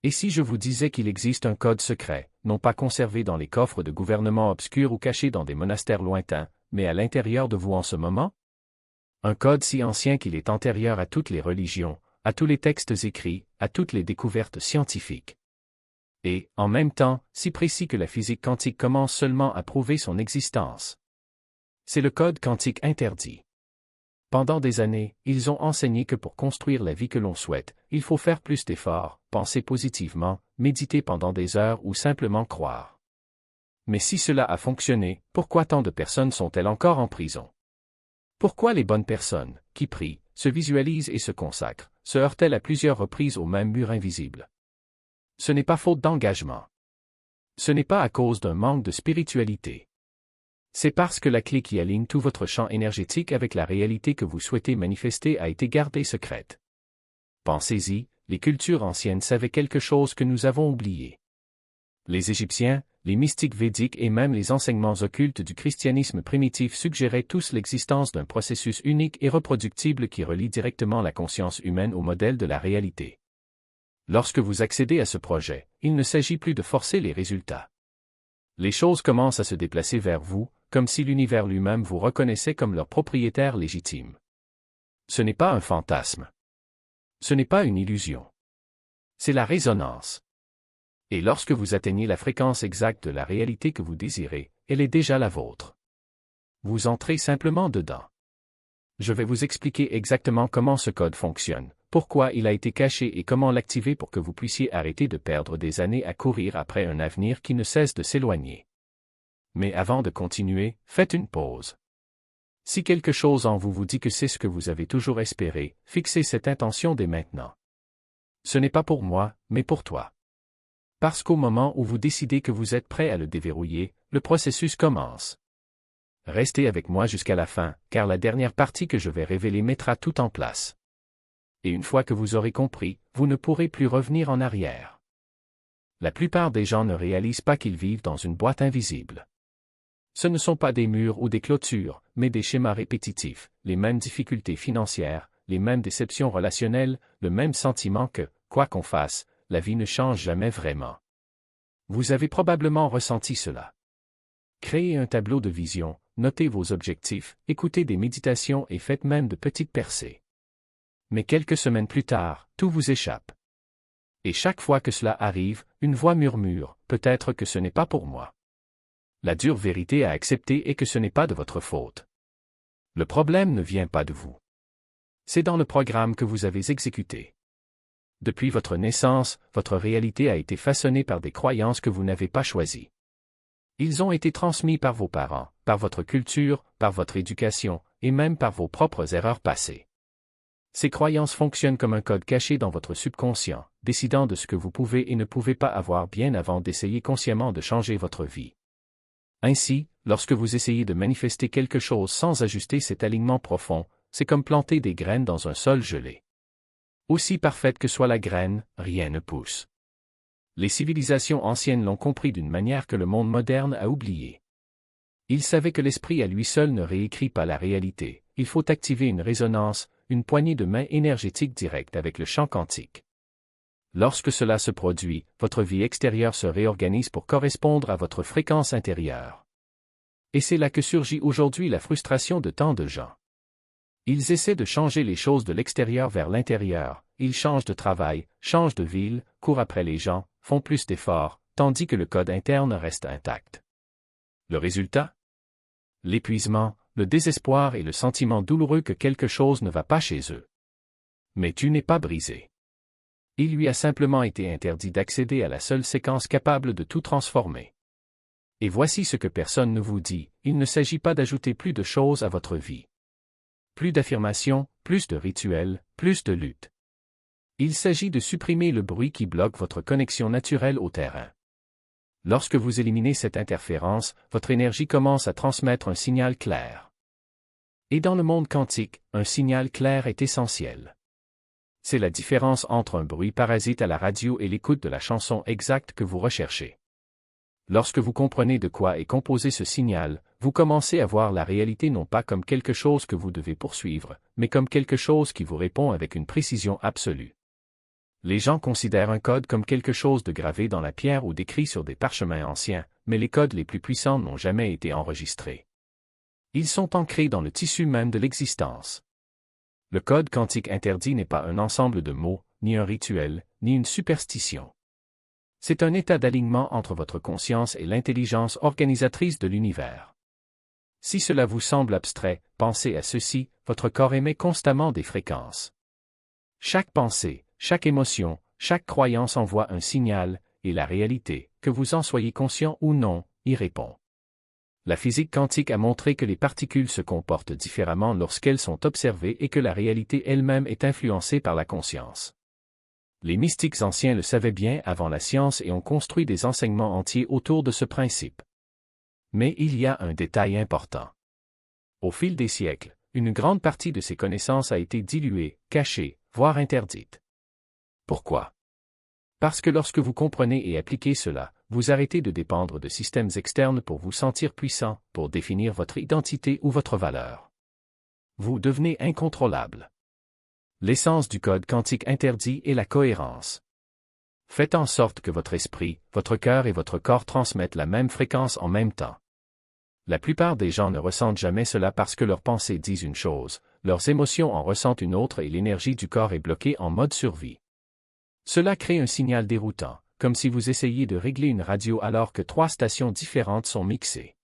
Et si je vous disais qu'il existe un code secret, non pas conservé dans les coffres de gouvernements obscurs ou caché dans des monastères lointains, mais à l'intérieur de vous en ce moment? Un code si ancien qu'il est antérieur à toutes les religions, à tous les textes écrits, à toutes les découvertes scientifiques. Et, en même temps, si précis que la physique quantique commence seulement à prouver son existence. C'est le code quantique interdit. Pendant des années, ils ont enseigné que pour construire la vie que l'on souhaite, il faut faire plus d'efforts, penser positivement, méditer pendant des heures ou simplement croire. Mais si cela a fonctionné, pourquoi tant de personnes sont-elles encore en prison? Pourquoi les bonnes personnes, qui prient, se visualisent et se consacrent, se heurtent-elles à plusieurs reprises au même mur invisible? Ce n'est pas faute d'engagement. Ce n'est pas à cause d'un manque de spiritualité. C'est parce que la clé qui aligne tout votre champ énergétique avec la réalité que vous souhaitez manifester a été gardée secrète. Pensez-y, les cultures anciennes savaient quelque chose que nous avons oublié. Les Égyptiens, les mystiques védiques et même les enseignements occultes du christianisme primitif suggéraient tous l'existence d'un processus unique et reproductible qui relie directement la conscience humaine au modèle de la réalité. Lorsque vous accédez à ce projet, il ne s'agit plus de forcer les résultats. Les choses commencent à se déplacer vers vous, comme si l'univers lui-même vous reconnaissait comme leur propriétaire légitime. Ce n'est pas un fantasme. Ce n'est pas une illusion. C'est la résonance. Et lorsque vous atteignez la fréquence exacte de la réalité que vous désirez, elle est déjà la vôtre. Vous entrez simplement dedans. Je vais vous expliquer exactement comment ce code fonctionne, pourquoi il a été caché et comment l'activer pour que vous puissiez arrêter de perdre des années à courir après un avenir qui ne cesse de s'éloigner. Mais avant de continuer, faites une pause. Si quelque chose en vous vous dit que c'est ce que vous avez toujours espéré, fixez cette intention dès maintenant. Ce n'est pas pour moi, mais pour toi. Parce qu'au moment où vous décidez que vous êtes prêt à le déverrouiller, le processus commence. Restez avec moi jusqu'à la fin, car la dernière partie que je vais révéler mettra tout en place. Et une fois que vous aurez compris, vous ne pourrez plus revenir en arrière. La plupart des gens ne réalisent pas qu'ils vivent dans une boîte invisible. Ce ne sont pas des murs ou des clôtures, mais des schémas répétitifs, les mêmes difficultés financières, les mêmes déceptions relationnelles, le même sentiment que, quoi qu'on fasse, la vie ne change jamais vraiment. Vous avez probablement ressenti cela. Créez un tableau de vision, notez vos objectifs, écoutez des méditations et faites même de petites percées. Mais quelques semaines plus tard, tout vous échappe. Et chaque fois que cela arrive, une voix murmure, peut-être que ce n'est pas pour moi. La dure vérité à accepter est que ce n'est pas de votre faute. Le problème ne vient pas de vous. C'est dans le programme que vous avez exécuté. Depuis votre naissance, votre réalité a été façonnée par des croyances que vous n'avez pas choisies. Ils ont été transmis par vos parents, par votre culture, par votre éducation, et même par vos propres erreurs passées. Ces croyances fonctionnent comme un code caché dans votre subconscient, décidant de ce que vous pouvez et ne pouvez pas avoir bien avant d'essayer consciemment de changer votre vie. Ainsi, lorsque vous essayez de manifester quelque chose sans ajuster cet alignement profond, c'est comme planter des graines dans un sol gelé. Aussi parfaite que soit la graine, rien ne pousse. Les civilisations anciennes l'ont compris d'une manière que le monde moderne a oubliée. Ils savaient que l'esprit à lui seul ne réécrit pas la réalité, il faut activer une résonance, une poignée de main énergétique directe avec le champ quantique. Lorsque cela se produit, votre vie extérieure se réorganise pour correspondre à votre fréquence intérieure. Et c'est là que surgit aujourd'hui la frustration de tant de gens. Ils essaient de changer les choses de l'extérieur vers l'intérieur, ils changent de travail, changent de ville, courent après les gens, font plus d'efforts, tandis que le code interne reste intact. Le résultat? L'épuisement, le désespoir et le sentiment douloureux que quelque chose ne va pas chez eux. Mais tu n'es pas brisé. Il lui a simplement été interdit d'accéder à la seule séquence capable de tout transformer. Et voici ce que personne ne vous dit, il ne s'agit pas d'ajouter plus de choses à votre vie. Plus d'affirmations, plus de rituels, plus de lutte. Il s'agit de supprimer le bruit qui bloque votre connexion naturelle au terrain. Lorsque vous éliminez cette interférence, votre énergie commence à transmettre un signal clair. Et dans le monde quantique, un signal clair est essentiel. C'est la différence entre un bruit parasite à la radio et l'écoute de la chanson exacte que vous recherchez. Lorsque vous comprenez de quoi est composé ce signal, vous commencez à voir la réalité non pas comme quelque chose que vous devez poursuivre, mais comme quelque chose qui vous répond avec une précision absolue. Les gens considèrent un code comme quelque chose de gravé dans la pierre ou décrit sur des parchemins anciens, mais les codes les plus puissants n'ont jamais été enregistrés. Ils sont ancrés dans le tissu même de l'existence. Le code quantique interdit n'est pas un ensemble de mots, ni un rituel, ni une superstition. C'est un état d'alignement entre votre conscience et l'intelligence organisatrice de l'univers. Si cela vous semble abstrait, pensez à ceci, votre corps émet constamment des fréquences. Chaque pensée, chaque émotion, chaque croyance envoie un signal, et la réalité, que vous en soyez conscient ou non, y répond. La physique quantique a montré que les particules se comportent différemment lorsqu'elles sont observées et que la réalité elle-même est influencée par la conscience. Les mystiques anciens le savaient bien avant la science et ont construit des enseignements entiers autour de ce principe. Mais il y a un détail important. Au fil des siècles, une grande partie de ces connaissances a été diluée, cachée, voire interdite. Pourquoi? Parce que lorsque vous comprenez et appliquez cela, vous arrêtez de dépendre de systèmes externes pour vous sentir puissant, pour définir votre identité ou votre valeur. Vous devenez incontrôlable. L'essence du code quantique interdit est la cohérence. Faites en sorte que votre esprit, votre cœur et votre corps transmettent la même fréquence en même temps. La plupart des gens ne ressentent jamais cela parce que leurs pensées disent une chose, leurs émotions en ressentent une autre et l'énergie du corps est bloquée en mode survie. Cela crée un signal déroutant, comme si vous essayiez de régler une radio alors que 3 stations différentes sont mixées.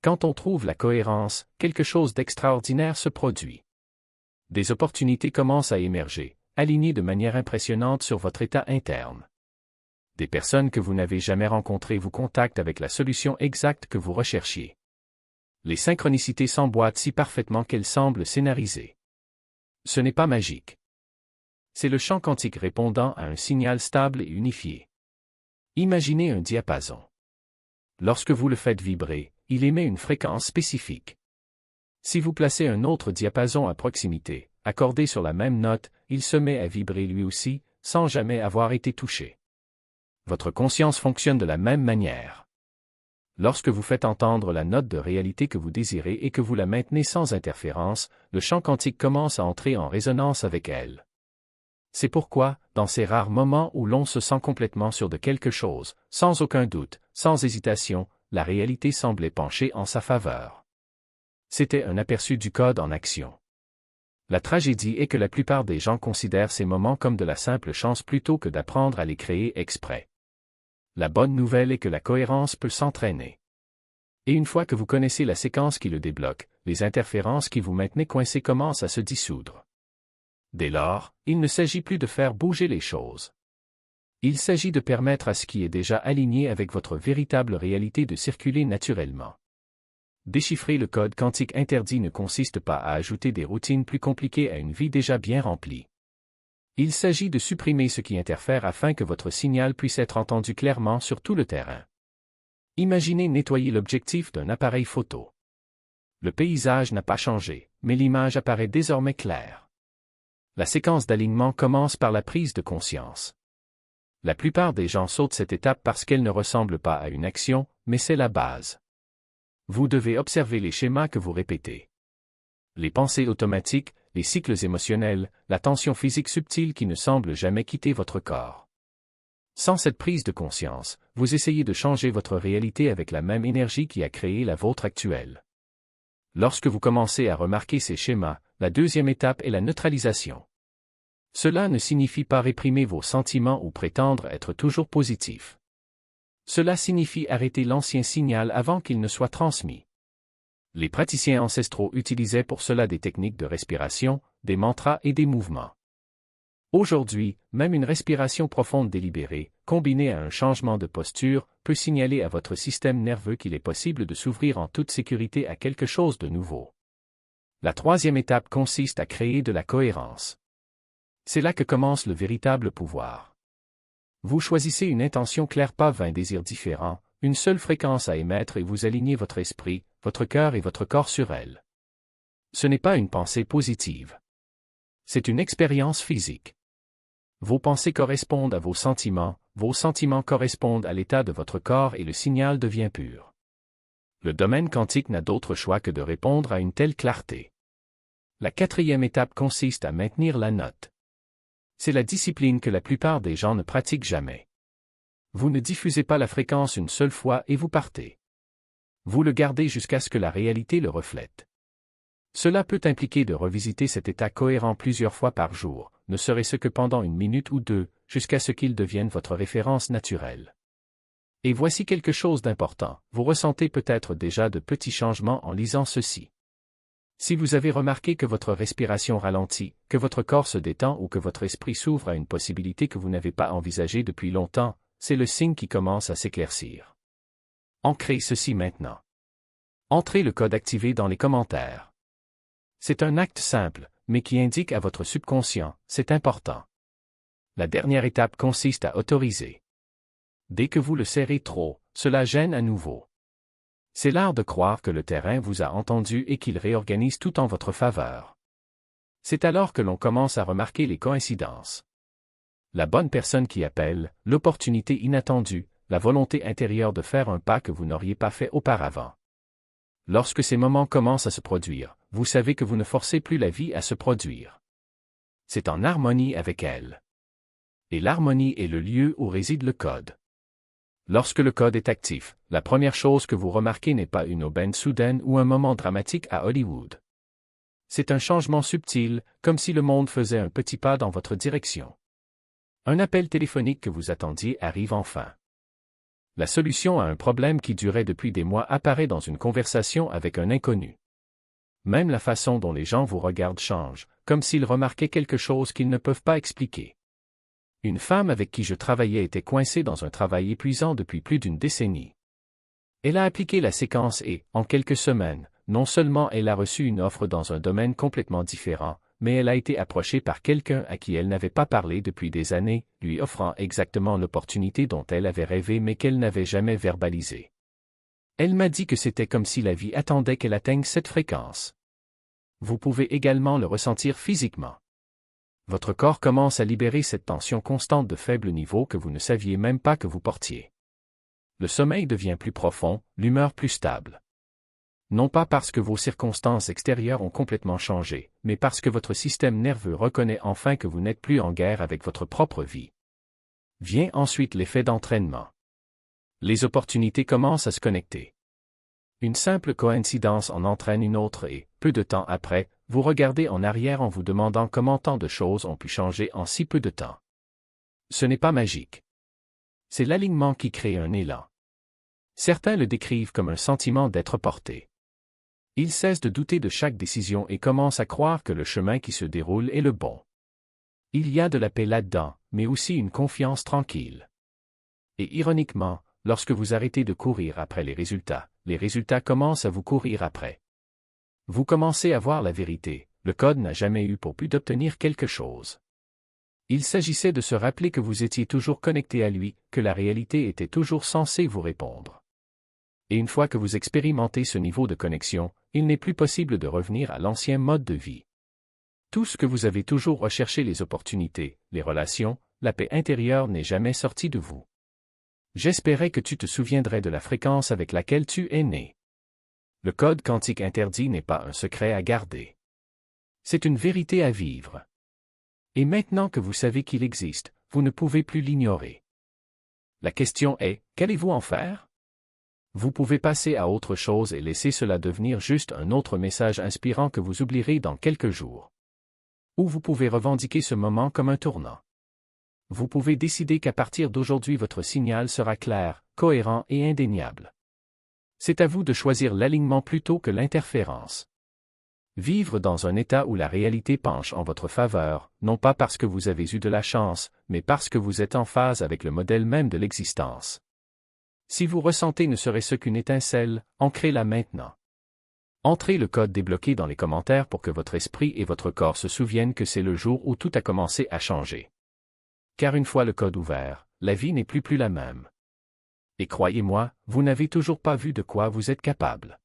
Quand on trouve la cohérence, quelque chose d'extraordinaire se produit. Des opportunités commencent à émerger, alignées de manière impressionnante sur votre état interne. Des personnes que vous n'avez jamais rencontrées vous contactent avec la solution exacte que vous recherchiez. Les synchronicités s'emboîtent si parfaitement qu'elles semblent scénarisées. Ce n'est pas magique. C'est le champ quantique répondant à un signal stable et unifié. Imaginez un diapason. Lorsque vous le faites vibrer, il émet une fréquence spécifique. Si vous placez un autre diapason à proximité, accordé sur la même note, il se met à vibrer lui aussi, sans jamais avoir été touché. Votre conscience fonctionne de la même manière. Lorsque vous faites entendre la note de réalité que vous désirez et que vous la maintenez sans interférence, le champ quantique commence à entrer en résonance avec elle. C'est pourquoi, dans ces rares moments où l'on se sent complètement sûr de quelque chose, sans aucun doute, sans hésitation, la réalité semblait pencher en sa faveur. C'était un aperçu du code en action. La tragédie est que la plupart des gens considèrent ces moments comme de la simple chance plutôt que d'apprendre à les créer exprès. La bonne nouvelle est que la cohérence peut s'entraîner. Et une fois que vous connaissez la séquence qui le débloque, les interférences qui vous maintenaient coincés commencent à se dissoudre. Dès lors, il ne s'agit plus de faire bouger les choses. Il s'agit de permettre à ce qui est déjà aligné avec votre véritable réalité de circuler naturellement. Déchiffrer le code quantique interdit ne consiste pas à ajouter des routines plus compliquées à une vie déjà bien remplie. Il s'agit de supprimer ce qui interfère afin que votre signal puisse être entendu clairement sur tout le terrain. Imaginez nettoyer l'objectif d'un appareil photo. Le paysage n'a pas changé, mais l'image apparaît désormais claire. La séquence d'alignement commence par la prise de conscience. La plupart des gens sautent cette étape parce qu'elle ne ressemble pas à une action, mais c'est la base. Vous devez observer les schémas que vous répétez. Les pensées automatiques, les cycles émotionnels, la tension physique subtile qui ne semble jamais quitter votre corps. Sans cette prise de conscience, vous essayez de changer votre réalité avec la même énergie qui a créé la vôtre actuelle. Lorsque vous commencez à remarquer ces schémas, la deuxième étape est la neutralisation. Cela ne signifie pas réprimer vos sentiments ou prétendre être toujours positif. Cela signifie arrêter l'ancien signal avant qu'il ne soit transmis. Les praticiens ancestraux utilisaient pour cela des techniques de respiration, des mantras et des mouvements. Aujourd'hui, même une respiration profonde délibérée, combinée à un changement de posture, peut signaler à votre système nerveux qu'il est possible de s'ouvrir en toute sécurité à quelque chose de nouveau. La troisième étape consiste à créer de la cohérence. C'est là que commence le véritable pouvoir. Vous choisissez une intention claire, pas 20 désirs différents, une seule fréquence à émettre et vous alignez votre esprit, votre cœur et votre corps sur elle. Ce n'est pas une pensée positive. C'est une expérience physique. Vos pensées correspondent à vos sentiments correspondent à l'état de votre corps et le signal devient pur. Le domaine quantique n'a d'autre choix que de répondre à une telle clarté. La quatrième étape consiste à maintenir la note. C'est la discipline que la plupart des gens ne pratiquent jamais. Vous ne diffusez pas la fréquence une seule fois et vous partez. Vous le gardez jusqu'à ce que la réalité le reflète. Cela peut impliquer de revisiter cet état cohérent plusieurs fois par jour, ne serait-ce que pendant une minute ou deux, jusqu'à ce qu'il devienne votre référence naturelle. Et voici quelque chose d'important, vous ressentez peut-être déjà de petits changements en lisant ceci. Si vous avez remarqué que votre respiration ralentit, que votre corps se détend ou que votre esprit s'ouvre à une possibilité que vous n'avez pas envisagée depuis longtemps, c'est le signe qui commence à s'éclaircir. Ancrez ceci maintenant. Entrez le code activé dans les commentaires. C'est un acte simple, mais qui indique à votre subconscient, c'est important. La dernière étape consiste à autoriser. Dès que vous le serrez trop, cela gêne à nouveau. C'est l'art de croire que le terrain vous a entendu et qu'il réorganise tout en votre faveur. C'est alors que l'on commence à remarquer les coïncidences. La bonne personne qui appelle, l'opportunité inattendue, la volonté intérieure de faire un pas que vous n'auriez pas fait auparavant. Lorsque ces moments commencent à se produire, vous savez que vous ne forcez plus la vie à se produire. C'est en harmonie avec elle. Et l'harmonie est le lieu où réside le code. Lorsque le code est actif, la première chose que vous remarquez n'est pas une aubaine soudaine ou un moment dramatique à Hollywood. C'est un changement subtil, comme si le monde faisait un petit pas dans votre direction. Un appel téléphonique que vous attendiez arrive enfin. La solution à un problème qui durait depuis des mois apparaît dans une conversation avec un inconnu. Même la façon dont les gens vous regardent change, comme s'ils remarquaient quelque chose qu'ils ne peuvent pas expliquer. Une femme avec qui je travaillais était coincée dans un travail épuisant depuis plus d'une décennie. Elle a appliqué la séquence et, en quelques semaines, non seulement elle a reçu une offre dans un domaine complètement différent, mais elle a été approchée par quelqu'un à qui elle n'avait pas parlé depuis des années, lui offrant exactement l'opportunité dont elle avait rêvé mais qu'elle n'avait jamais verbalisée. Elle m'a dit que c'était comme si la vie attendait qu'elle atteigne cette fréquence. Vous pouvez également le ressentir physiquement. Votre corps commence à libérer cette tension constante de faible niveau que vous ne saviez même pas que vous portiez. Le sommeil devient plus profond, l'humeur plus stable. Non pas parce que vos circonstances extérieures ont complètement changé, mais parce que votre système nerveux reconnaît enfin que vous n'êtes plus en guerre avec votre propre vie. Vient ensuite l'effet d'entraînement. Les opportunités commencent à se connecter. Une simple coïncidence en entraîne une autre et, peu de temps après, vous regardez en arrière en vous demandant comment tant de choses ont pu changer en si peu de temps. Ce n'est pas magique. C'est l'alignement qui crée un élan. Certains le décrivent comme un sentiment d'être porté. Ils cessent de douter de chaque décision et commencent à croire que le chemin qui se déroule est le bon. Il y a de la paix là-dedans, mais aussi une confiance tranquille. Et ironiquement, lorsque vous arrêtez de courir après les résultats commencent à vous courir après. Vous commencez à voir la vérité, le code n'a jamais eu pour but d'obtenir quelque chose. Il s'agissait de se rappeler que vous étiez toujours connecté à lui, que la réalité était toujours censée vous répondre. Et une fois que vous expérimentez ce niveau de connexion, il n'est plus possible de revenir à l'ancien mode de vie. Tout ce que vous avez toujours recherché, les opportunités, les relations, la paix intérieure n'est jamais sorti de vous. J'espérais que tu te souviendrais de la fréquence avec laquelle tu es né. Le code quantique interdit n'est pas un secret à garder. C'est une vérité à vivre. Et maintenant que vous savez qu'il existe, vous ne pouvez plus l'ignorer. La question est, qu'allez-vous en faire? Vous pouvez passer à autre chose et laisser cela devenir juste un autre message inspirant que vous oublierez dans quelques jours. Ou vous pouvez revendiquer ce moment comme un tournant. Vous pouvez décider qu'à partir d'aujourd'hui votre signal sera clair, cohérent et indéniable. C'est à vous de choisir l'alignement plutôt que l'interférence. Vivre dans un état où la réalité penche en votre faveur, non pas parce que vous avez eu de la chance, mais parce que vous êtes en phase avec le modèle même de l'existence. Si vous ressentez ne serait-ce qu'une étincelle, ancrez-la maintenant. Entrez le code débloqué dans les commentaires pour que votre esprit et votre corps se souviennent que c'est le jour où tout a commencé à changer. Car une fois le code ouvert, la vie n'est plus la même. Et croyez-moi, vous n'avez toujours pas vu de quoi vous êtes capable.